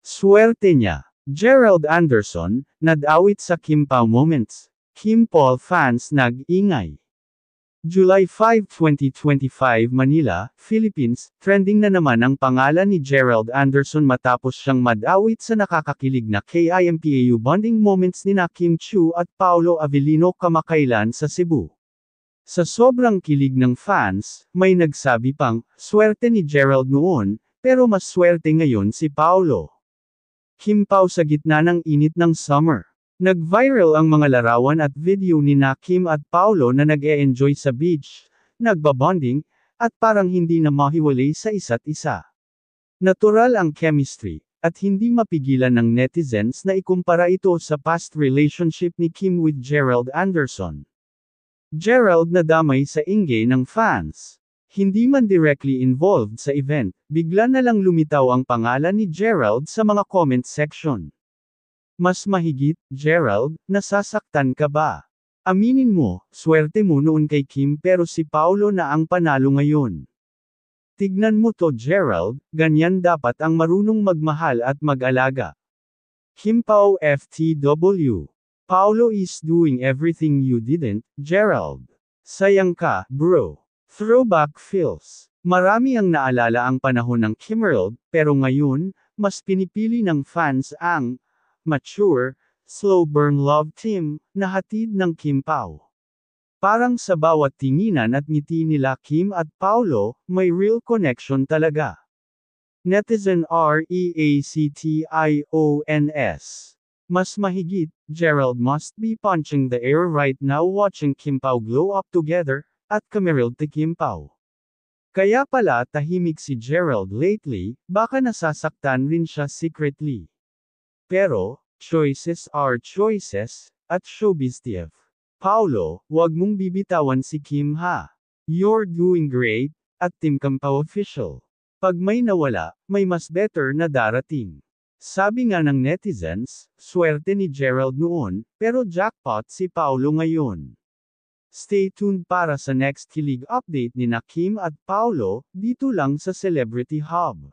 Swerte niya. Gerald Anderson, nadawit sa Kim Pao Moments. Kim Paul fans nag-ingay. July 5, 2025 Manila, Philippines, trending na naman ang pangalan ni Gerald Anderson matapos siyang madawit sa nakakakilig na KIMPAU bonding moments nina Kim Chiu at Paolo Avellino kamakailan sa Cebu. Sa sobrang kilig ng fans, may nagsabi pang, swerte ni Gerald noon, pero mas swerte ngayon si Paolo. Kim Pao sa gitna ng init ng summer. Nag-viral ang mga larawan at video ni Kim at Paolo na nag-e-enjoy sa beach, nagbabonding, at parang hindi na mahiwalay sa isa't isa. Natural ang chemistry, at hindi mapigilan ng netizens na ikumpara ito sa past relationship ni Kim with Gerald Anderson. Gerald nadamay sa ingay ng fans. Hindi man directly involved sa event, bigla na lang lumitaw ang pangalan ni Gerald sa mga comment section. Mas mahigit, Gerald, nasasaktan ka ba? Aminin mo, swerte mo noon kay Kim pero si Paolo na ang panalo ngayon. Tignan mo to Gerald, ganyan dapat ang marunong magmahal at mag-alaga. Kim Pao FTW. Paolo is doing everything you didn't, Gerald. Sayang ka, bro. Throwback feels. Marami ang naalala ang panahon ng Kimmerald, pero ngayon, mas pinipili ng fans ang mature, slow burn love team na hatid ng Kim Pao. Parang sa bawat tinginan at ngiti nila Kim at Paolo, may real connection talaga. Netizen REACTIONS. Mas mahigit, Gerald must be punching the air right now watching Kim Pao glow up together, at Kimmerald to Kim Pao. Kaya pala tahimik si Gerald lately, baka nasasaktan rin siya secretly. Pero, choices are choices, at showbiz TF. Paolo, wag mong bibitawan si Kim ha. You're doing great, at Team Kim Pao official. Pag may nawala, may mas better na darating. Sabi nga ng netizens, swerte ni Gerald noon, pero jackpot si Paolo ngayon. Stay tuned para sa next kilig update ni Kim at Paolo, dito lang sa Celebrity Hub.